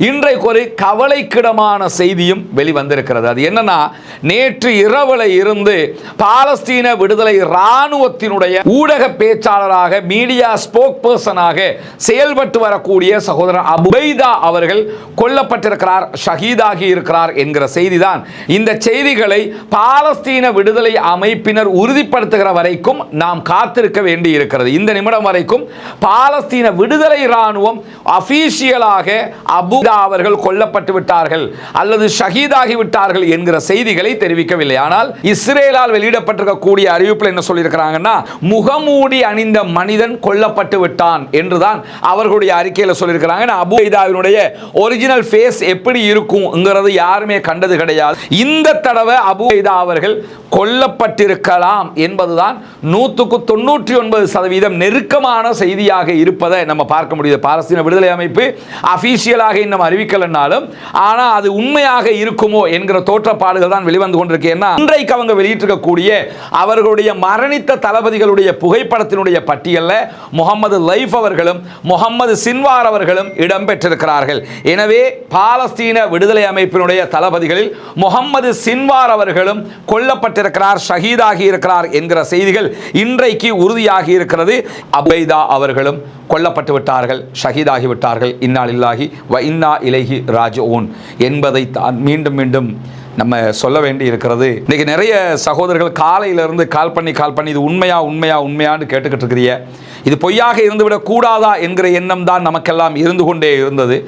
இன்றைக்கு ஒரு கவலைக்கிடமான செய்தியும் வெளிவந்திருக்கிறது. அது என்னன்னா, நேற்று இரவுல இருந்து பாலஸ்தீன விடுதலை இராணுவத்தினுடைய ஊடக பேச்சாளராக மீடியா ஸ்போக் பர்சனாக செயல்பட்டு வரக்கூடிய சகோதரர் அபுபைதா அவர்கள் கொல்லப்பட்டிருக்கிறார், ஷஹீதாகி இருக்கிறார் என்கிற செய்திதான். இந்த செய்திகளை பாலஸ்தீன விடுதலை அமைப்பினர் உறுதிப்படுத்துகிற வரைக்கும் நாம் காத்திருக்க வேண்டி இருக்கிறது. இந்த நிமிடம் வரைக்கும் பாலஸ்தீன விடுதலை இராணுவம் அபிஷியலாக அபு அவர்கள் கொல்லப்பட்டு விட்டார்கள் அல்லது ஷஹீதாகி விட்டார்கள் என்கிற செய்திகளை தெரிவிக்கவில்லை. ஆனால் இஸ்ரேலால் வெளியிடப்பட்டிருக்கக்கூடிய அறிவிப்பில் என்ன சொல்லியிருக்கிறாங்கன்னா, முகமூடி அணிந்த மனிதன் கொல்லப்பட்டு விட்டான் என்றுதான் அவர்களுடைய அறிக்கையில் சொல்லியிருக்கிறாங்க. அபு உபைதாவினுடைய ஒரிஜினல் ஃபேஸ் எப்படி இருக்கும்ங்கிறது யாருமே கண்டது கிடையாது. இந்த தடவை அபு உபைதா அவர்கள் கொல்லப்பட்டிருக்கலாம் என்பதுதான் 99% நெருக்கமான செய்தியாக இருப்பதை நம்ம பார்க்க முடியுது. பாலஸ்தீன விடுதலை அமைப்பு அபிஷியலாக இன்னும் அறிவிக்கலனாலும் ஆனால் அது உண்மையாக இருக்குமோ என்கிற தோற்றப்பாடுகள் தான் வெளிவந்து கொண்டிருக்கு. இன்றைக்கு அவங்க வெளியிட்டிருக்கக்கூடிய அவர்களுடைய மரணித்த தளபதிகளுடைய புகைப்படத்தினுடைய பட்டியலில் முகமது லைஃப் அவர்களும் முகமது சின்வார் அவர்களும் இடம்பெற்றிருக்கிறார்கள். எனவே பாலஸ்தீன விடுதலை அமைப்பினுடைய தளபதிகளில் முகமது சின்வார் அவர்களும் கொல்லப்பட்டிருக்கிறார், ஷஹீதாகி இருக்கிறார் என்கிற செய்திகள் இன்றைக்கு உறுதியாகி இருக்கிறது. அபைதா அவர்களும் கொல்லப்பட்டு விட்டார்கள், ஷஹீதாகி விட்டார்கள். இன்னா லில்லாஹி வ இன்னா இலைஹி ராஜிஊன் என்பதை தான் மீண்டும் மீண்டும் நம்ம சொல்ல வேண்டி இருக்கிறது. இன்னைக்கு நிறைய சகோதரர்கள் காலையிலிருந்து கால் பண்ணி இது உண்மையான்னு கேட்டுக்கிட்டு இருக்கிறீங்க. இது பொய்யாக இருந்துவிடக் கூடாதா என்கிற எண்ணம் தான் நமக்கெல்லாம் இருந்து கொண்டே இருந்தது.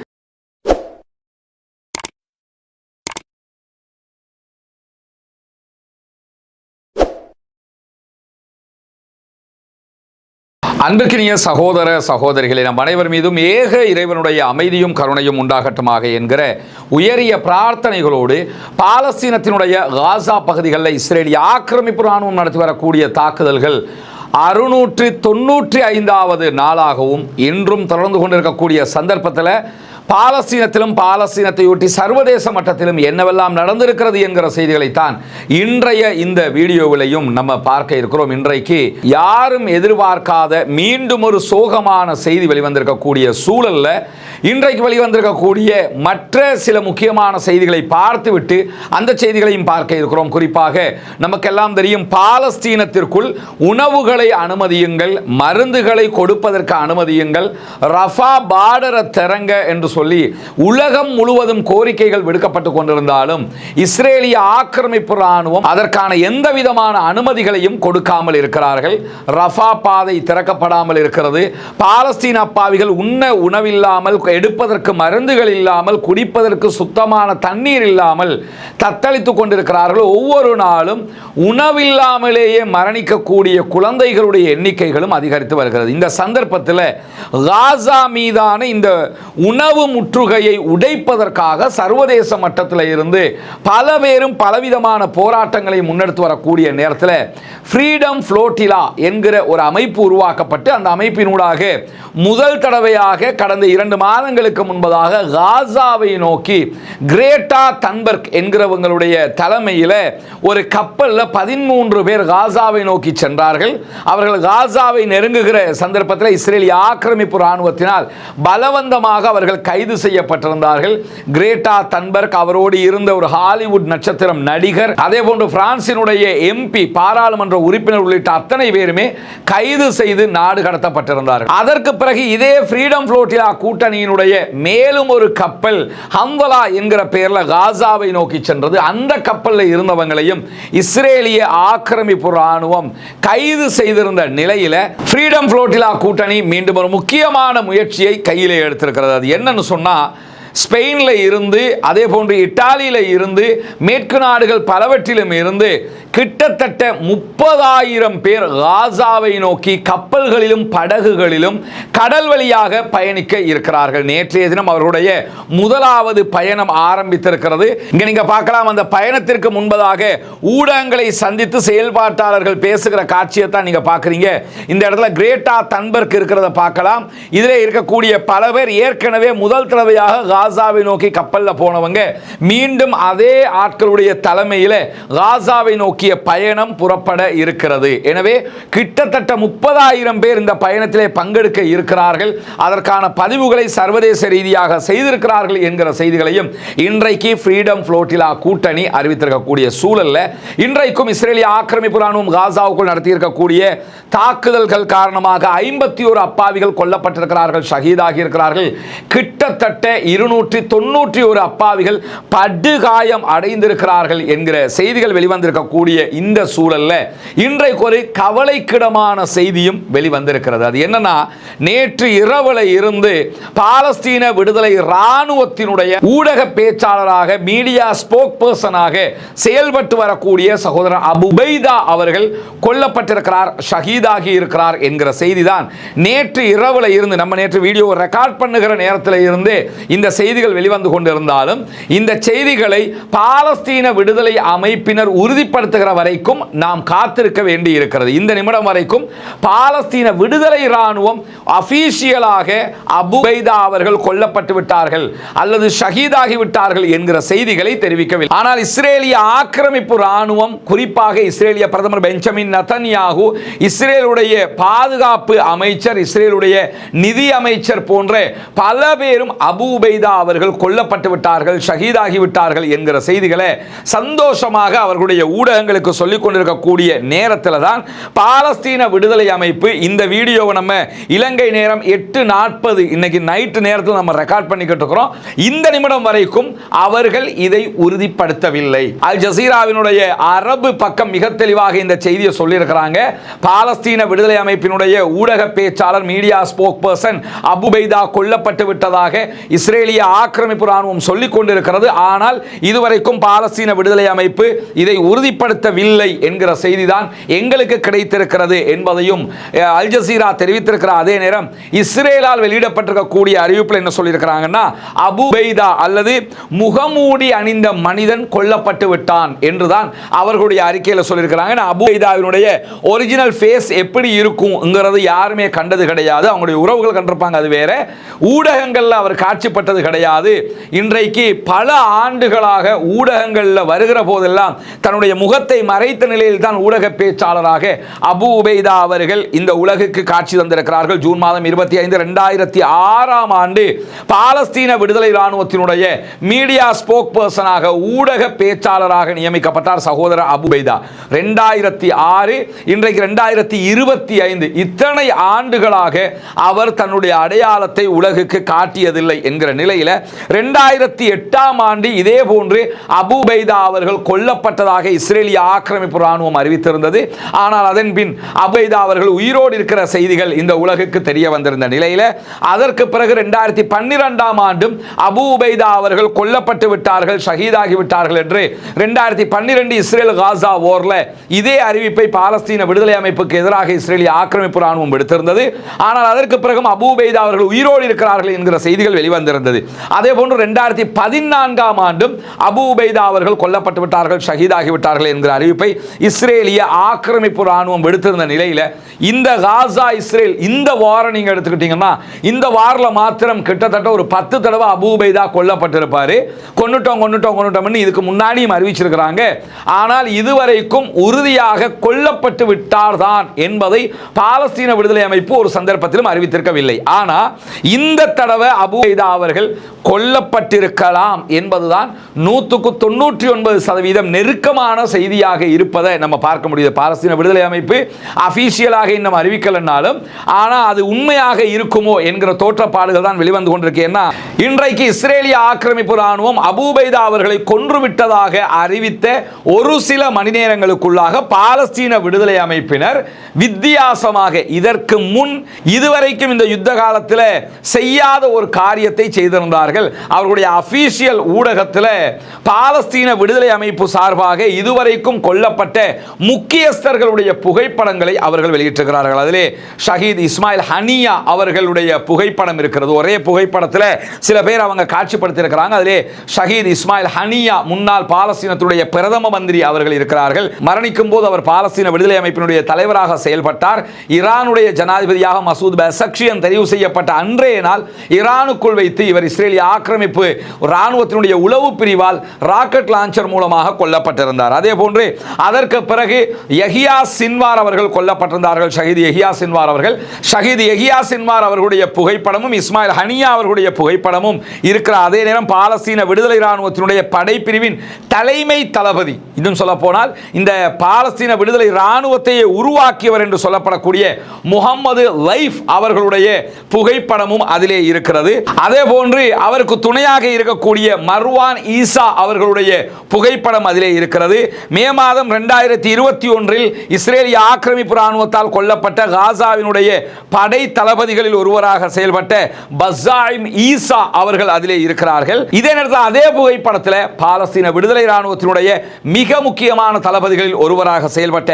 அன்பிற்கினிய சகோதர சகோதரிகளே, நம் அனைவர் மீதும் ஏக இறைவனுடைய அமைதியும் கருணையும் உண்டாகட்டுமாக என்கிற உயரிய பிரார்த்தனைகளோடு பாலஸ்தீனத்தினுடைய காசா பகுதிகளில் இஸ்ரேலிய ஆக்கிரமிப்பு இராணுவம் நடத்தி வரக்கூடிய தாக்குதல்கள் 695வது நாளாகவும் இன்றும் தொடர்ந்து கொண்டிருக்கக்கூடிய சந்தர்ப்பத்தில் பாலஸ்தீனத்திலும் பாலஸ்தீனத்தையொட்டி சர்வதேச மட்டத்திலும் என்னவெல்லாம் நடந்திருக்கிறது என்கிற செய்திகளைத்தான் இன்றைய இந்த வீடியோவிலையும் நம்ம பார்க்க இருக்கிறோம். இன்றைக்கு யாரும் எதிர்பார்க்காத மீண்டும் ஒரு சோகமான செய்தி வெளிவந்திருக்கக்கூடிய சூழல்ல இன்றைக்கு வெளிவந்திருக்கக்கூடிய மற்ற சில முக்கியமான செய்திகளை பார்த்துவிட்டு அந்த செய்திகளையும் பார்க்க இருக்கிறோம். குறிப்பாக நமக்கெல்லாம் தெரியும், பாலஸ்தீனத்திற்குள் உணவுகளை அனுமதியுங்கள், மருந்துகளை கொடுப்பதற்கு அனுமதியுங்கள், ரஃபா பார்டரை திறங்க என்று சொல்லி உலகம் முழுவதும் கோரிக்கைகள் விடுக்கப்பட்டு கொண்டிருந்தாலும் இஸ்ரேலிய ஆக்கிரமிப்பு இராணுவம் அதற்கான எந்த விதமான அனுமதிகளையும் கொடுக்காமல் இருக்கிறார்கள். ரஃபா பாதை திறக்கப்படாமல் இருக்கிறது. பாலஸ்தீன அப்பாவிகள் உண்ண உணவில்லாமல், எடுப்பதற்கு மருந்துகள் இல்லாமல், குடிப்பதற்கு சுத்தமான தண்ணீர் இல்லாமல் தத்தளித்துக் கொண்டிருக்கிறார்கள். ஒவ்வொரு நாளும் உணவில்லாமலேயே மரணிக்கக்கூடிய குழந்தைகளுடைய எண்ணிக்கைகளும் அதிகரித்து வருகிறது. இந்த சந்தர்ப்பத்தில் காசா மீதான இந்த உணவு முற்றுகையை உடைப்பதற்காக சர்வதேச மட்டத்தில் இருந்து பல பேரும் பலவிதமான போராட்டங்களை முன்னெடுத்து வரக்கூடிய நேரத்தில் ஃப்ரீடம் ஃப்ளோட்டிலா என்கிற ஒரு அமைப்பு உருவாக்கப்பட்டு அந்த அமைப்பினூடாக முதல் தடவையாக கடந்த 2 மாதங்களுக்கு முன்பதாக காசாவை நோக்கி கிரேட்டா தன்பர்க் என்கிறவங்களுடைய தலைமையில் ஒரு கப்பலில் 13 பேர் காசாவை நோக்கி சென்றார்கள். அவர்கள் காசாவை நெருங்குகிற சந்தர்ப்பத்தில் இஸ்ரேலிய ஆக்கிரமிப்பு இராணுவத்தினால் பலவந்தமாக அவர்கள் கைது செய்யப்பட்டிருந்தார்கள். கிரேட்டா தன்பர்க், அவரோடு இருந்த ஒரு ஹாலிவுட் நட்சத்திரம் நடிகர், அதே போன்று பிரான்சினுடைய எம்பி, பாராளுமன்ற உறுப்பினர் உள்ளிட்ட அத்தனை பேருமே கைது செய்து நாடு கடத்தப்பட்டிருந்தார்கள். அதற்கு பிறகு இதே ஃப்ரீடம் ஃப்ளோட்டிலா கூட்டணியினுடைய மேலும் ஒரு கப்பல் ஹம்வலா என்கிற பெயரில் காசாவை நோக்கி சென்றது. அந்த கப்பலில் இருந்தவங்களையும் இஸ்ரேலிய ஆக்கிரமிப்பு இராணுவம் கைது செய்திருந்த நிலையில் ஃப்ரீடம் ஃப்ளோட்டிலா கூட்டணி மீண்டும் ஒரு முக்கியமான முயற்சியை கையிலே எடுத்திருக்கிறது. அது என்னன்னு சொன்னா, ஸ்பெயினில் இருந்து, அதே போன்று இத்தாலியில் இருந்து, மேற்கு நாடுகள் பலவற்றிலும் இருந்து கிட்டத்தட்ட 30,000 பேர் காசாவை நோக்கி கப்பல்களிலும் படகுகளிலும் கடல் வழியாக பயணிக்க இருக்கிறார்கள். நேற்றைய தினம் அவர்களுடைய முதலாவது பயணம் ஆரம்பித்திருக்கிறது. இங்க நீங்க பார்க்கலாம், அந்த பயணத்திற்கு முன்பதாக ஊடகங்களை சந்தித்து செயல்பாட்டாளர்கள் பேசுகிற காட்சியை தான் நீங்க பார்க்குறீங்க. இந்த இடத்துல கிரேட்டா தன்பர்க் இருக்கிறத பார்க்கலாம். இதில் இருக்கக்கூடிய பல பேர் ஏற்கனவே முதல் தடவையாக காசாவை நோக்கி கப்பலில் போனவங்க மீண்டும் அதே ஆட்களுடைய தலைமையில் காசாவை நோக்கி நோக்கிய பயணம் புறப்பட இருக்கிறது. எனவே கிட்டத்தட்ட 30,000 பேர் இந்த பயணத்திலே பங்கெடுக்க இருக்கிறார்கள். அதற்கான பதிவுகளை சர்வதேச ரீதியாக செய்திருக்கிறார்கள் என்கிற செய்திகளையும் இன்றைக்கு ஃப்ரீடம் ஃப்ளோட்டிலா கூட்டணி அறிவித்திருக்கக்கூடிய சூழல்ல இன்றைக்கும் இஸ்ரேலிய ஆக்கிரமிப்பு ராணுவம் காசாவுக்குள் நடத்தியிருக்கக்கூடிய தாக்குதல்கள் காரணமாக 51 அப்பாவிகள் கொல்லப்பட்டிருக்கிறார்கள், ஷஹீதாகி இருக்கிறார்கள். கிட்டத்தட்ட 291 அப்பாவிகள் படுகாயம் அடைந்திருக்கிறார்கள் என்கிற செய்திகள் வெளிவந்திருக்கக்கூடிய இந்த சூழல்ல இன்றைக்கு ஒரு கவலைக்கிடமான செய்தியும் வெளிவந்திருக்கிறது. அது என்னன்னா, நேற்று இரவுல இருந்து பாலஸ்தீன விடுதலை இராணுவத்தினுடைய ஊடக பேச்சாளராக மீடியா ஸ்போக் பர்சனாக செயல்பட்டு வரக்கூடிய சகோதரர் அபு உபைதா அவர்கள் கொல்லப்பட்டிருக்கிறார், ஷஹீதாகி இருக்கிறார் என்கிற செய்தி தான் நேற்று இரவுல இருந்து, நம்ம நேற்று வீடியோ ரெக்கார்ட் பண்ணுகிற நேரத்தில் இருந்து இந்த செய்திகள் வெளிவந்து கொண்டிருந்தாலும் இந்த செய்திகளை பாலஸ்தீன விடுதலை அமைப்பினர் உறுதிப்படுத்துகிற வரைக்கும் நாம் காத்திருக்க வேண்டி இருக்கிறது. இந்த நிமிடம் வரைக்கும் பாலஸ்தீன விடுதலை இராணுவம் அபிஷியலாக அபு உபைதா அவர்கள் கொல்லப்பட்டு விட்டார்கள் அல்லது ஷஹீதாகி விட்டார்கள் என்கிற செய்திகளை தெரிவிக்கவில்லை. ஆனால் இஸ்ரேலிய ஆக்கிரமிப்பு இராணுவம், குறிப்பாக இஸ்ரேலிய பிரதமர் பெஞ்சமின் நெதன்யாகு, இஸ்ரேலுடைய பாதுகாப்பு அமைச்சர், இஸ்ரேலுடைய நிதி அமைச்சர் போன்ற பல பேரும் அபு உபைதா அவர்கள் கொல்லப்பட்டு விட்டார்கள், ஷஹீதாகி விட்டார்கள் என்கிற செய்திகளை சந்தோஷமாக அவர்களுடைய ஊடகங்களுக்கு சொல்லிக் கொண்டிருக்கக்கூடிய நேரத்தில் தான் பாலஸ்தீன விடுதலை அமைப்பு இந்த வீடியோவை நம்ம இலங்கை நேரம் 8:40 இன்னைக்கு நைட்டு நேரத்தில் நம்ம ரெக்கார்ட் பண்ணிக்கிட்டு இருக்கிறோம். இந்த நிமிடம் வரைக்கும் அவர்கள் இதை உறுதிப்படுத்தவில்லை. அல் ஜசீராவினுடைய அரபு பக்கம் மிக தெளிவாக இந்த செய்தியை சொல்லியிருக்கிறாங்க. பாலஸ்தீன விடுதலை அமைப்பினுடைய ஊடக பேச்சாளர் media spoke person Abu Ubaida கொல்லப்பட்டு விட்டதாக இஸ்ரேலிய ஆக்கிரமிப்பு ராணுவம் சொல்லிக் கொண்டிருக்கிறது. ஆனால் இதுவரைக்கும் பாலஸ்தீன விடுதலை அமைப்பு இதை உறுதிப்படுத்தவில்லை என்கிற செய்தி தான் எங்களுக்கு கிடைத்திருக்கிறது என்பதையும் அல் ஜசீரா தெரிவித்திருக்கிற அதே நேரம் இஸ்ரேலால் வெளியிடப்பட்டிருக்கக்கூடிய அறிவிப்பில் என்ன சொல்லியிருக்கிறாங்கன்னா, அபு உபைதா அல்லது முகமூடி அணிந்த மனிதன் கொல்லப்பட்டு விட்டான் என்றுதான் அவர்களுடைய அறிக்கையில் சொல்லியிருக்கிறாங்க. அபு உபைதாவினுடைய ஒரிஜினல் ஃபேஸ் எப்படி இருக்கும்ங்கிறது யாருமே கண்டது கிடையாது. அவங்களுடைய உறவுகள் கண்டிருப்பாங்க, அது வேற. ஊடகங்களில் அவர் காட்சிப்பட்டது கிடையாது. இன்றைக்கு பல ஆண்டுகளாக ஊடகங்களில் வருகிற போதெல்லாம் தன்னுடைய முகத்தை மறைத்த நிலையில் தான் ஊடக பேச்சாளராக அபு உபைதா அவர்கள் இந்த உலகுக்கு காட்சி தந்திருக்கிறார்கள். ஜூன் மாதம் 25, 2006ஆம் ஆண்டு பாலஸ்தீன விடுதலை இராணுவத்தினுடைய மீடியா ஸ்போக் பர்சனாக ஊடக பேச்சாளராக நியமிக்கப்பட்டார் சகோதரர் அபு உபைதா. 2006, இன்றைக்கு 2025, இத்தனை ஆண்டுகளாக அவர் தன்னுடைய அடையாளத்தை உலகுக்கு காட்டியதில்லை என்கிற நிலையில் 2008ஆம் ஆண்டு இதே போன்று அபு உபைதா அவர்கள் கொல்லப்பட்டதாக இஸ்ரேலிய ஆக்கிரமிப்பு ராணுவம் அறிவித்திருந்தது. ஆனால் அதன் பின் அபு உபைதா அவர்கள் உயிரோடு இருக்கிற செய்திகள் இந்த உலகுக்கு தெரிய வந்திருந்த நிலையில் அதற்கு பிறகு 2012ஆம் ஆண்டும் அபு உபைதா அவர்கள் கொல்லப்பட்டு விட்டார்கள், ஷஹீதாகி விட்டார்கள் என்று 2012 இஸ்ரேல் காசா போர்ல இதே அறிவிப்பை பாலஸ்தீன விடுதலை அமைப்புக்கு எதிராக இஸ்ரேலிய ஆக்கிரமிப்பு ராணுவம் எடுத்திருந்தது. ஆனால் அதற்கு பிறகு அபு உபைதா அவர்கள் உயிரோடு இருக்கிறார்கள் என்கிற செய்திகள் வெளிவந்திருந்தது. அதே போன்று 2014ஆம் ஆண்டும் அபு உபைதா அவர்கள் கொல்லப்பட்டு விட்டார்கள், ஷஹீதாகி விட்டார்கள் என்கிற அறிவிப்பை இஸ்ரேலிய ஆக்கிரமிப்பு ராணுவம் எடுத்திருந்த நிலையில் இந்த காசா இஸ்ரேல் இந்த வார நீங்க எடுத்துக்கிட்டீங்கன்னா இந்த வாரில் மாத்திரம் கிட்டத்தட்ட ஒரு 10 தடவை அபு உபைதா கொல்லப்பட்டிருப்பாரு. கொன்னுட்டோம் இதுக்கு முன்னாடியும் அறிவிச்சிருக்கிறாங்க. ஆனால் இதுவரைக்கும் உறுதியாக கொல்லப்பட்டு விட்டார்தான் என்பதை பாலஸ்தீன விடுதலை அமைப்பு ஒரு சந்தர்ப்பத்திலும் அறிவித்திருக்கவில்லை. ஆனால் இந்த தடவை அபு உபைதா அவர்கள் கொல்லப்பட்டிருக்கலாம் என்பதுதான் 99% நெருக்கமான செய்தியாக இருப்பதை நம்ம பார்க்க முடியுது. பாலஸ்தீன விடுதலை அமைப்பு அபிஷியலாக இன்னும் அறிவிக்கலனாலும் ஆனால் அது உண்மையாக இருக்குமோ என்கிற தோற்றப்பாடுகள் தான் வெளிவந்து கொண்டிருக்கேன்னா, இன்றைக்கு இஸ்ரேலிய ஆக்கிரமிப்பு ராணுவம் அபு உபைதா அவர்களை கொன்றுவிட்டதாக அறிவித்த ஒரு சில மணி நேரங்களுக்குள்ளாக பாலஸ்தீன விடுதலை அமைப்பினர் வித்தியாசமாக இதற்கு முன் இதுவரைக்கும் இந்த யுத்த காலத்தில் செய்யாத ஒரு காரியத்தை செய்திருந்தார்கள். அவர்களுடைய அபிஷியல் ஊடகத்தில் பாலஸ்தீன விடுதலை அமைப்பு சார்பாக இதுவரைக்கும் கொல்லப்பட்ட முக்கியஸ்தர்களுடைய புகைப்படங்களை அவர்கள் வெளியிட்டிருக்கிறார்கள். அதிலே ஷஹீத் இஸ்மாயில் ஹனியா அவர்களுடைய புகைப்படம் இருக்கிறது. ஒரே புகைப்படத்தில் சில பேர் அவங்க காட்சிப்படுத்தியிருக்கிறாங்க. அதிலே ஷஹீத் இஸ்மாயில் ஹனியா முன்னாள் பாலஸ்தீனத்துடைய பிரதம மந்திரி அவர்கள் இருக்கிறார்கள். மரணிக்கும் போது அவர் பாலஸ்தீன விடுதலை அமைப்பினுடைய தலைவராக செயல்பட்டார். ஈரானுடைய ஜனாதிபதியாக மசூத் பெசக்ஷியன் தெரிவு செய்யப்பட்ட அன்றைய நாள் ஈரானுக்குள் வைத்து இவர் இஸ்ரேலிய ஆக்கிரமிப்பு ராணுவத்தினுடைய உளவு பிரிவால் ராக்கெட் லான்ச்சர் மூலமாக கொல்லப்பட்டிருந்தார். அதே போன்று போன்று அதற்கு பிறகு யஹியா சின்வார் அவர்கள் கொல்லப்பட்டிருந்தார்கள். ஷஹீத் யஹியா சின்வார் அவர்கள். ஷஹீத் யஹியா சின்வார் அவர்களுடைய புகைப்படமும் இஸ்மாயில் ஹனியா அவர்களுடைய புகைப்படமும் இருக்கிற அதே நேரம் பாலஸ்தீன விடுதலை இராணுவத்தினுடைய படைப்பிரிவின் தலைமை தளபதி, இன்னும் சொல்ல போனால் இந்த பாலஸ்தீன விடுதலை இராணுவத்தையே உருவாக்கியவர் என்று சொல்லப்படக்கூடிய முகமது லைஃப் அவர்களுடைய புகைப்படமும் அதிலே இருக்கிறது. அதே போன்று அவருக்கு துணையாக இருக்கக்கூடிய மர்வான் ஈசா அவர்களுடைய புகைப்படம் அதிலே இருக்கிறது. மே மாதம் 2021 இஸ்ரேலிய ஆக்கிரமிப்பு இராணுவத்தால் கொல்லப்பட்ட காசாவினுடைய படை தளபதிகளில் ஒருவராக செயல்பட்ட பஸ்ஸாயிம் ஈசா அவர்கள் அதிலே இருக்கிறார்கள். இதே நேரத்தில் அதே புகைப்படத்தில் பாலஸ்தீன விடுதலை இராணுவத்தினுடைய மிக முக்கியமான தளபதிகளில் ஒருவராக செயல்பட்ட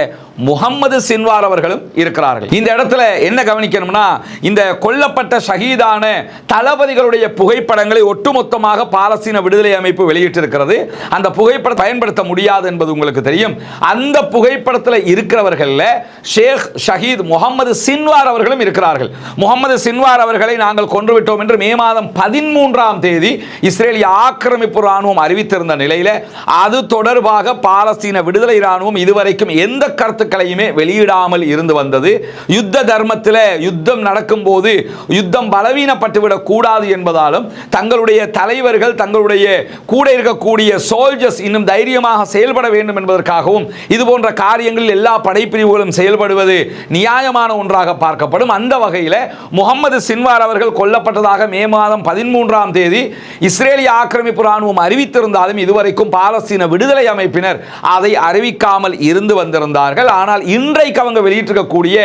முகமது சின்வார் அவர்களும் இருக்கிறார்கள். இந்த இடத்துல என்ன கவனிக்கணும்னா, இந்த கொல்லப்பட்ட ஷஹீதான தளபதிகளுடைய புகைப்படங்களை ஒட்டுமொத்தமாக பாலஸ்தீன விடுதலை அமைப்பு வெளியிட்டிருக்கிறது. அந்த புகைப்படத்தை பயன்படுத்த முடியாது என்பது உங்களுக்கு தெரியும். அந்த புகைப்படத்தில் இருக்கிறவர்கள் ஷேக் ஷஹீத் முகமது சின்வார் அவர்களும் இருக்கிறார்கள். முகமது சின்வார் அவர்களை நாங்கள் கொன்றுவிட்டோம் என்று மே மாதம் 13ஆம் தேதி இஸ்ரேலிய ஆக்கிரமிப்பு இராணுவம் அறிவித்திருந்த நிலையில் அது தொடர்பாக பாலஸ்தீன விடுதலை இராணுவம் இதுவரைக்கும் எந்த கருத்துக்களையுமே வெளியிடாமல் இருந்து வந்தது. யுத்த தர்மத்தில் யுத்தம் நடக்கும் போது யுத்தம் பலவீனப்பட்டுவிடக் கூடாது என்பதாலும் தங்களுடைய தலைவர்கள் தங்களுடைய கூட இருக்கக்கூடிய சோல்ஜர்ஸ் இன்னும் தைரியமாக செயல்பட வேண்டும் என்பதற்காகவும் இது போன்ற காரியங்களில் எல்லா படைப்பிரிவுகளும் செயல்படுவது நியாயமான ஒன்றாக பார்க்கப்படும். அந்த வகையில் முகமது சின்வார் அவர்கள் கொல்லப்பட்டதாக மே மாதம் 13ஆம் தேதி இஸ்ரேலிய ஆக்கிரமிப்பு இராணுவம் அறிவித்திருந்தாலும் இதுவரைக்கும் பாலஸ்தீன விடுதலை அமைப்பினர் அதை அறிவிக்காமல் இருந்து வந்திருந்தார்கள். ஆனால் இன்றைக்கு அவங்க வெளியிட்டிருக்கக்கூடிய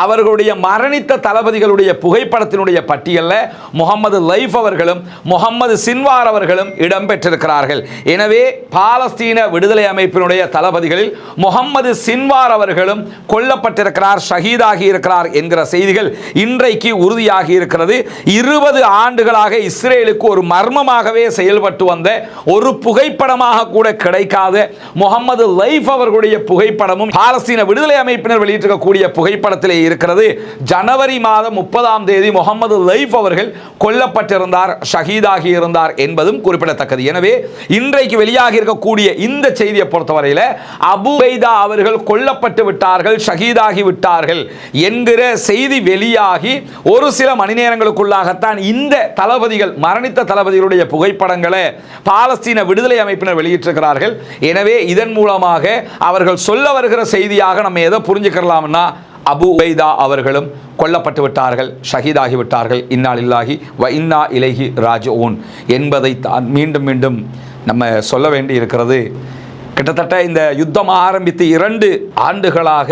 அவர்களுடைய மரணித்த தளபதிகளுடைய புகைப்படத்தினுடைய பட்டியலில் முகமது லைஃப் அவர்களும் முகமது சின்வார் அவர்களும் இடம்பெற்றிருக்கிறார்கள். எனவே பாலஸ்தீன விடுதலை அமைப்பினுடைய தளபதிகளில் முகமது சின்வார் அவர்களும் கொல்லப்பட்டிருக்கிறார், ஷஹீதாகி இருக்கிறார் என்கிற செய்திகள் இன்றைக்கு உறுதியாகி இருக்கிறது. 20 ஆண்டுகளாக இஸ்ரேலுக்கு ஒரு மர்மமாகவே செயல்பட்டு வந்த ஒரு புகைப்படமாக கூட கிடைக்காத முகமது லைஃப் அவர்களுடைய புகைப்படமும் பாலஸ்தீன விடுதலை அமைப்பினர் வெளியிட்டிருக்கக்கூடிய புகைப்படத்திலே இருக்கிறது. ஜனவரி மாதம் 30ஆம் தேதி முகமது லைஃப் அவர்கள் கொல்லப்பட்டிருந்தார், ஷஹீதாகி இருந்தார் என்பதும் குறிப்பிடத்தக்கது. எனவே இன்றைக்கு வெளியாகி இருக்கக்கூடிய இந்த செய்தியை பொறுத்தவரையில் அபு உபைதா அவர்கள் கொல்லப்பட்டு விட்டார்கள், ஷஹீதாகி விட்டார்கள் என்கிற செய்தி வெளியாகி ஒரு சில மணி நேரங்களுக்குள்ளாகத்தான் இந்த தளபதிகள் மரணித்த தளபதிகளுடைய புகைப்படங்களை பாலஸ்தீன விடுதலை அமைப்பினர் வெளியிட்டிருக்கிறார்கள். எனவே இதன் மூலமாக அவர்கள் சொல்ல வருகிற செய்தியாக நம்ம எதை புரிஞ்சுக்கலாம்னா, அபு உபைதா அவர்களும் கொல்லப்பட்டு விட்டார்கள், ஷஹீதாகி விட்டார்கள், இன்னா லில்லாஹி வ இன்னா இலைஹி ராஜிஊன் என்பதை தான் மீண்டும் மீண்டும் நம்ம சொல்ல வேண்டி இருக்கிறது. கிட்டத்தட்ட இந்த யுத்தம் ஆரம்பித்து 2 ஆண்டுகளாக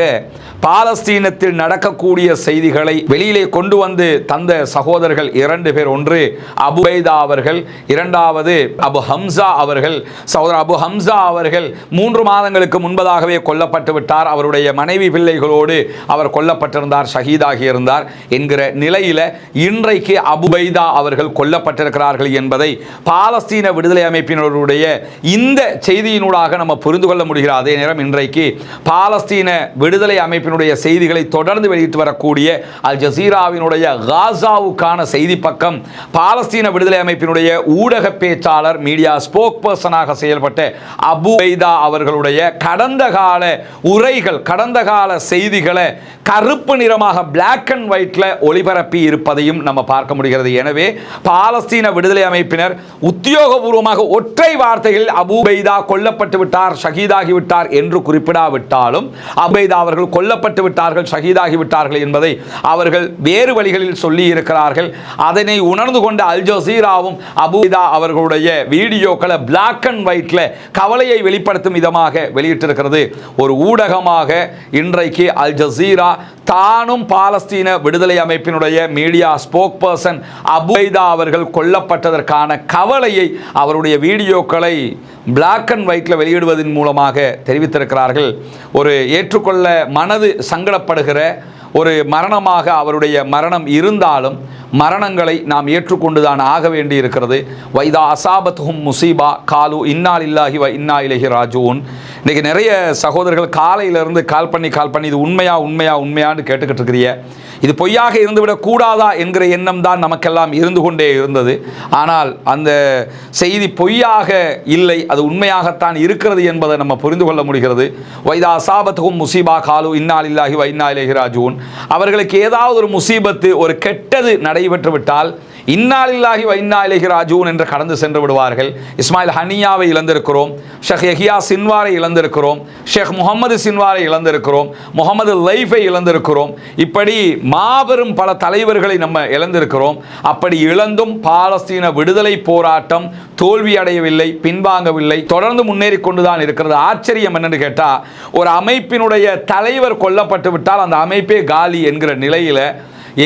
பாலஸ்தீனத்தில் நடக்கக்கூடிய செய்திகளை வெளியிலே கொண்டு வந்து தந்த சகோதரர்கள் 2 பேர். ஒன்று அபு உபைதா அவர்கள், இரண்டாவது அபு ஹம்சா அவர்கள். சகோதரர் அபு ஹம்சா அவர்கள் 3 மாதங்களுக்கு முன்பதாகவே கொல்லப்பட்டு விட்டார். அவருடைய மனைவி பிள்ளைகளோடு அவர் கொல்லப்பட்டிருந்தார், ஷஹீதாகி இருந்தார் என்கிற நிலையில் இன்றைக்கு அபு உபைதா அவர்கள் கொல்லப்பட்டிருக்கிறார்கள் என்பதை பாலஸ்தீன விடுதலை அமைப்பினருடைய இந்த செய்தியினூடாக நம்ம புரிந்து கொள்ள முடிகிறது. அதே நேரம் இன்றைக்கு பாலஸ்தீன விடுதலை அமைப்பினுடைய செய்திகளை தொடர்ந்து வெளியிட்டு வரக்கூடிய அல் ஜசீராவினுடைய காசாவுக்கான செய்தி பக்கம் பாலஸ்தீன விடுதலை அமைப்பினுடைய ஊடக பேச்சாளர் மீடியா ஸ்போக் பர்சனாக செயல்பட்ட அபு உபைதா அவர்களுடைய கடந்த கால உரைகள், கடந்த கால செய்திகளை கருப்பு நிறமாக பிளாக் அண்ட் ஒயிட்ல ஒளிபரப்பி இருப்பதையும் நம்ம பார்க்க முடிகிறது. எனவே பாலஸ்தீன விடுதலை அமைப்பினர் உத்தியோகபூர்வமாக ஒற்றை வார்த்தைகளில் அபு உபைதா கொல்லப்பட்டு விட்டார், ஷஹீதாகி விட்டார் என்று குறிப்பிடாவிட்டாலும் அபு உபைதா அவர்கள் கொல்லப்பட்டு விட்டார்கள், ஷஹீதாகி விட்டார்கள் என்பதை அவர்கள் வேறு வழிகளில் சொல்லி இருக்கிறார்கள். அதனை உணர்ந்து கொண்ட அல் ஜசீராவும் அபு உபைதா அவர்களுடைய வீடியோக்களை பிளாக் அண்ட் ஒயிட்ல கவலையை வெளிப்படுத்தும் விதமாக வெளியிட்டிருக்கிறது. ஒரு ஊடகமாக இன்றைக்கு அல் ஜசீரா தானும் பாலஸ்தீன விடுதலை அமைப்பினுடைய media spoke person Abu Ubaida அவர்கள் கொல்லப்பட்டதற்கான கவலையை அவருடைய வீடியோக்களை பிளாக் அண்ட் ஒயிட்ல வெளியிடுவதன் மூலமாக தெரிவித்திருக்கிறார்கள். ஒரு ஏற்றுக்கொள்ள மனது சங்கடப்படுகிற ஒரு மரணமாக அவருடைய மரணம் இருந்தாலும் மரணங்களை நாம் ஏற்றுக்கொண்டுதான் ஆக வேண்டி இருக்கிறது. வைதா அசாபத்துஹும் முசீபா காலு இன்னா லில்லாஹி வ இன்னா இலைஹி ராஜிஊன். இன்றைக்கி நிறைய சகோதரர்கள் காலையிலேருந்து கால் பண்ணி இது உண்மையான்னு கேட்டுக்கிட்டு இருக்கிறீங்க. இது பொய்யாக இருந்துவிடக் கூடாதா என்கிற எண்ணம் தான் நமக்கெல்லாம் இருந்து கொண்டே இருந்தது. ஆனால் அந்த செய்தி பொய்யாக இல்லை, அது உண்மையாகத்தான் இருக்கிறது என்பதை நம்ம புரிந்து கொள்ள முடிகிறது. வைதா அசாபத்துக்கும் முசீபா காலு இன்னா லில்லாஹி வ இன்னா இலைஹி ராஜிஊன். அவர்களுக்கு ஏதாவது ஒரு முசீபத்து, ஒரு கெட்டது நடைபெற்று விட்டால் இன்னா லில்லாஹி வ இன்னா இலைஹி ராஜிஊன் என்று கடந்து சென்று விடுவார்கள். இஸ்மாயில் ஹனியாவை இழந்திருக்கிறோம், ஷேக் யஹ்யா சின்வாரை இழந்திருக்கிறோம், ஷேக் முகமது சின்வாரை இழந்திருக்கிறோம், முகமது லைஃபை இழந்திருக்கிறோம். இப்படி மாபெரும் பல தலைவர்களை நம்ம இழந்திருக்கிறோம். அப்படி இழந்தும் பாலஸ்தீன விடுதலை போராட்டம் தோல்வி அடையவில்லை, பின்வாங்கவில்லை, தொடர்ந்து முன்னேறி கொண்டுதான் இருக்கிறது. ஆச்சரியம் என்னன்னு கேட்டால், ஒரு அமைப்பினுடைய தலைவர் கொல்லப்பட்டு விட்டால் அந்த அமைப்பே காலி என்கிற நிலையில்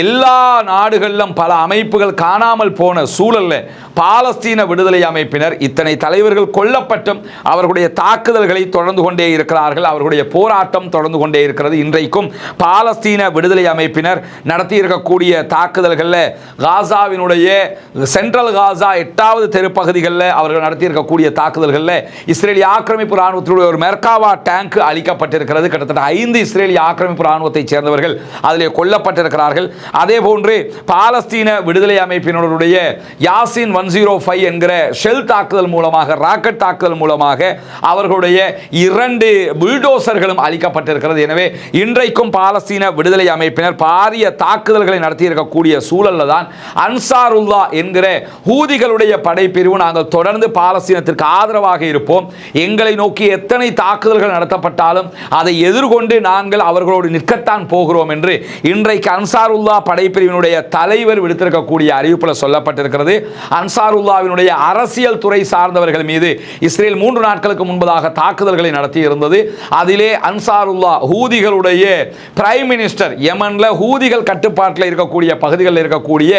எல்லா நாடுகளிலும் பல அமைப்புகள் காணாமல் போன சூழல்ல பாலஸ்தீன விடுதலை அமைப்பினர் இத்தனை தலைவர்கள் கொல்லப்பட்டும் அவர்களுடைய தாக்குதல்களை தொடர்ந்து கொண்டே இருக்கிறார்கள். அவர்களுடைய போராட்டம் தொடர்ந்து கொண்டே இருக்கிறது. இன்றைக்கும் பாலஸ்தீன விடுதலை அமைப்பினர் நடத்தி இருக்கக்கூடிய தாக்குதல்களில் காசாவினுடைய சென்ட்ரல் காசா 8வது தெருப்பகுதிகளில் அவர்கள் நடத்தி இருக்கக்கூடிய தாக்குதல்களில் இஸ்ரேலிய ஆக்கிரமிப்பு இராணுவத்தினுடைய ஒரு மெர்காவா டேங்க் அளிக்கப்பட்டிருக்கிறது. கிட்டத்தட்ட 5 இஸ்ரேலிய ஆக்கிரமிப்பு இராணுவத்தைச் சேர்ந்தவர்கள் அதிலே கொல்லப்பட்டிருக்கிறார்கள். அதே போன்று பாலஸ்தீன விடுதலை அமைப்பினருடைய யாசின் 105 என்கிற ஷெல் தாக்குதல் மூலமாக, ராக்கெட் தாக்குதல் மூலமாக அவர்களுடைய 2 புல்டோசர்களும் அளிக்கப்பட்டிருக்கிறது. எனவே இன்றைக்கும் பாலஸ்தீன விடுதலை அமைப்பினர் பாரிய தாக்குதல்களை நடத்தி இருக்கக்கூடிய சூழல்ல தான் அன்சாருல்லா என்கிற ஹூதிகளுடைய படைப்பிரிவு நாங்கள் தொடர்ந்து பாலஸ்தீனத்திற்கு ஆதரவாக இருப்போம், எங்களை நோக்கி எத்தனை தாக்குதல்கள் நடத்தப்பட்டாலும் அதை எதிர்கொண்டு நாங்கள் அவர்களோடு நிற்கத்தான் போகிறோம் என்று இன்றைக்கு அன்சாருல்லா படைப்பிரிவினுடைய தலைவர் விடுத்திருக்கக்கூடிய அறிவிப்பில் சொல்லப்பட்டிருக்கிறது. அன்சாருல்லாவினுடைய அரசியல் துறை சார்ந்தவர்கள் மீது இஸ்ரேல் 3 நாட்களுக்கு முன்பதாக தாக்குதல்களை நடத்தி இருந்தது. அதிலே அன்சாருல்லா ஹூதிகளுடைய பிரைம் மினிஸ்டர், யமன்ல ஹூதிகள் கட்டுப்பாட்டில் இருக்கக்கூடிய பகுதிகளில் இருக்கக்கூடிய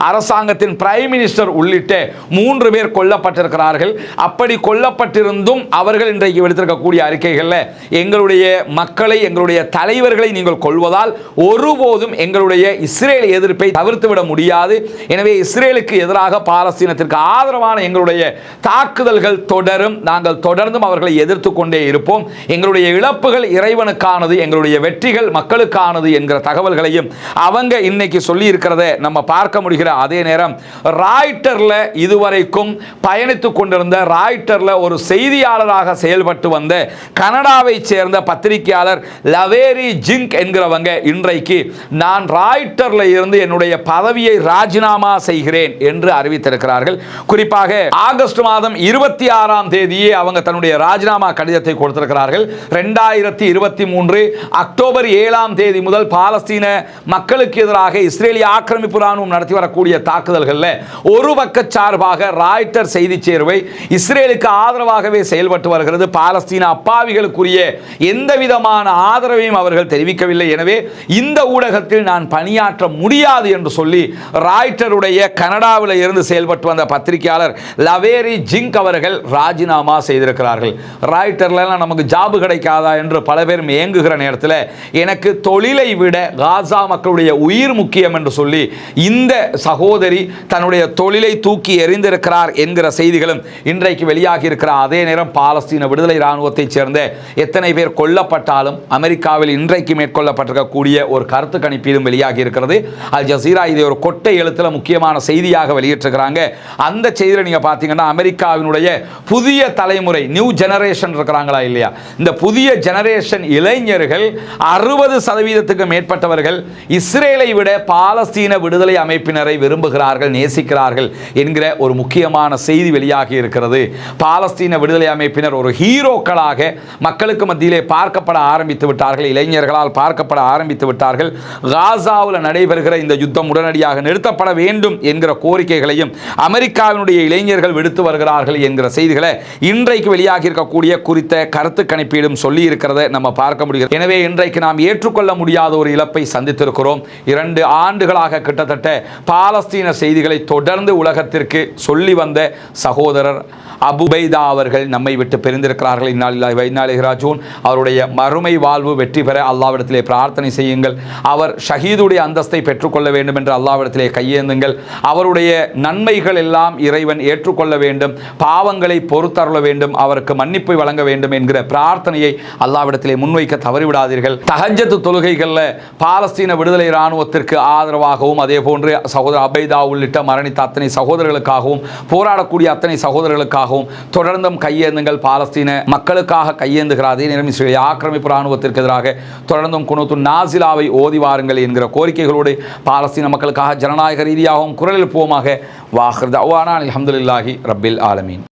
அரசாங்கத்தின் பிரைம் மினிஸ்டர் உள்ளிட்ட 3 பேர் கொல்லப்பட்டிருக்கிறார்கள். அப்படி கொல்லப்பட்டிருந்தும் அவர்கள் இன்றைக்கு விடுத்திருக்கக்கூடிய அறிக்கைகளில் எங்களுடைய மக்களை, எங்களுடைய தலைவர்களை நீங்கள் கொள்வதால் ஒருபோதும் எங்களுடைய இஸ்ரேல் எதிர்ப்பை தவிர்த்துவிட முடியாது. எனவே இஸ்ரேலுக்கு எதிராக பாலஸ்தீனத்திற்கு ஆதரவான எங்களுடைய தாக்குதல்கள் தொடரும். நாங்கள் தொடர்ந்தும் அவர்களை எதிர்த்து கொண்டே இருப்போம். எங்களுடைய இழப்புகள் இறைவனுக்கானது, எங்களுடைய வெற்றிகள் மக்களுக்கானது என்கிற தகவல்களையும் அவங்க இன்னைக்கு சொல்லி இருக்கிறத நம்ம பார்க்க முடிகிற அதே நேரம் ராய்ட்டர்ல இதுவரைக்கும் பயணித்துக் கொண்டிருந்த, ராய்ட்டர்ல ஒரு செய்தியாளராக செயல்பட்டு வந்த கனடாவை சேர்ந்த பத்திரிகையாளர் லவேரி ஜிங்க் என்கிறவங்க இன்றைக்கு நான் ராய்ட்டர்ல இருந்து என்னுடைய பதவியை ராஜினாமா செய்கிறேன் என்று அறிவித்திருக்கிறார்கள். குறிப்பாக ஆகஸ்ட் மாதம் 26ஆம் தேதியே அவங்க தன்னுடைய ராஜினாமா கடிதத்தை கொடுத்திருக்கிறார்கள். 2023 அக்டோபர் 7ஆம் தேதி முதல் பாலஸ்தீன மக்களுக்கு எதிராக இஸ்ரேலிய ஆக்கிரமிப்பு ராணுவம் நடத்தி வரக்கூடிய தாக்குதல்களில் ஒரு பக்க சார்பாக ராய்ட்டர் செய்தி சேர்வை இஸ்ரேலுக்கு ஆதரவாகவே செயல்பட்டு வருகிறது. பாலஸ்தீன அப்பாவிகளுக்குரிய எந்த விதமான ஆதரவையும் அவர்கள் தெரிவிக்கவில்லை. எனவே இந்த ஊடகத்தில் நான் பணியாற்ற முடியாது என்று சொல்லி ராய்ட்டருடைய கனடாவில் இருந்து செயல்பட்டு வந்த பத்திரிகையாளர் லவேரி ஜிங்க் அவர்கள் ராஜினாமா செய்திருக்கிறார்கள். ராய்ட்டர்ல நமக்கு ஜாபு கிடைக்காதா என்று பல பேர் ஏங்குகிற நேரத்தில் எனக்கு தொழிலை விட காசா மக்களுடைய உயிர் முக்கியம் என்று சொல்லி இந்த சகோதரி தன்னுடைய தொழிலை தூக்கி எறிந்திருக்கிறார் என்கிற செய்திகளும் இன்றைக்கு வெளியாகி இருக்கிற அதே நேரம் பாலஸ்தீன விடுதலை இராணுவத்தைச் சேர்ந்த எத்தனை பேர் கொல்லப்பட்டாலும் அமெரிக்காவில் இன்றைக்கு மேற்கொள்ளப்பட்டிருக்கக்கூடிய ஒரு கருத்து கணிப்பீடும் வெளியாகி இருக்கிறது. அல் ஜசீரா இதை ஒரு கொட்டை எழுத்தில் முக்கியமான செய்தியாக வெளியிட்டிருக்கிறாங்க. அந்த செய்தியில் நீங்கள் பார்த்தீங்கன்னா அமெரிக்காவினுடைய புதிய தலைமுறை, நியூ ஜெனரேஷன் இருக்கிறாங்களா இல்லையா, இந்த புதிய ஜெனரேஷன் இளைஞர்கள் 60% மேற்பட்டவர்கள் இஸ்ரேலை விட பாலஸ்தீன விடுதலை அமைப்பினரை விரும்புகிறார்கள், நேசிக்கிறார்கள் என்கிற ஒரு முக்கியமான செய்தி வெளியாகி இருக்கிறது. பாலஸ்தீன விடுதலை அமைப்பினர் ஒரு ஹீரோக்களாக மக்களுக்கு மத்தியிலே பார்க்கப்பட ஆரம்பித்து விட்டார்கள், இளைஞர்களால் பார்க்கப்பட ஆரம்பித்து விட்டார்கள். காசாவில் நடைபெறுகிற இந்த யுத்தம் உடனடியாக நிறுத்தப்பட வேண்டும் என்கிற கோரிக்கைகளையும் அமெரிக்காவினுடைய இளைஞர்கள் விடுத்து வருகிறார்கள் என்கிற செய்திகளை இன்றைக்கு வெளியாகி இருக்கக்கூடிய குறித்த கருத்து கணிப்பீடும் சொல்லி இருக்கிறத நம்ம பார்க்க முடிகிறது. எனவே இன்றைக்கு நாம் ஏற்றுக்கொள்ள முடியாத ஒரு இழப்பை சந்தித்திருக்கிறோம். 2 ஆண்டுகளாக கிட்டத்தட்ட பாலஸ்தீன செய்திகளை தொடர்ந்து உலகத்திற்கு சொல்லி வந்த சகோதரர் அபுபைதா அவர்கள் நம்மை விட்டு பிரிந்திருக்கிறார்கள். இன்னாலில்லாஹி வ இன்னா இலைஹி ராஜிஊன். அவருடைய மறுமை வாழ்வு வெற்றி பெற அல்லாஹ்விடத்திலே பிரார்த்தனை செய்யுங்கள். அவர் ஷஹீதுடைய அந்தஸ்தை பெற்றுக்கொள்ள வேண்டும் என்று அல்லாஹ்விடத்திலே கையேந்துங்கள். அவருடைய நன்மைகள் எல்லாம் இறைவன் ஏற்றுக்கொள்ள வேண்டும், பாவங்களை பொறுத்தருள வேண்டும், அவருக்கு மன்னிப்பை வழங்க வேண்டும் என்கிற பிரார்த்தனையை அல்லாஹ்விடத்திலே முன்வைக்க தவறிவிடாதீர்கள். தஹஜ்ஜத் தொழுகைகளில் பாலஸ்தீன விடுதலை இராணுவத்திற்கு ஆதரவாகவும் அதே போன்று சகோதரர் அபைதா உள்ளிட்ட மரணித்த அத்தனை சகோதரர்களுக்காகவும் போராடக்கூடிய அத்தனை சகோதரர்களுக்காகவும் தொடர்ந்தும் கையேந்துங்கள். பாலஸ்தீன மக்களுக்காக கையேந்துகிற அதே நேரம் இஸ்ரேலிய ஆக்கிரமிப்பு இராணுவத்திற்கு எதிராக தொடர்ந்தும் குனூத்து நாசிலாவை ஓதி வாருங்கள் என்கிற கோரிக்கைகளோடு பாலஸ்தீன மக்களுக்காக ஜனநாயக ரீதியாகவும் குரல் எழுப்புவோமாக. வாஹிர் தஅவானா அல்ஹம்துலில்லாஹி ரப்பில் ஆலமீன்.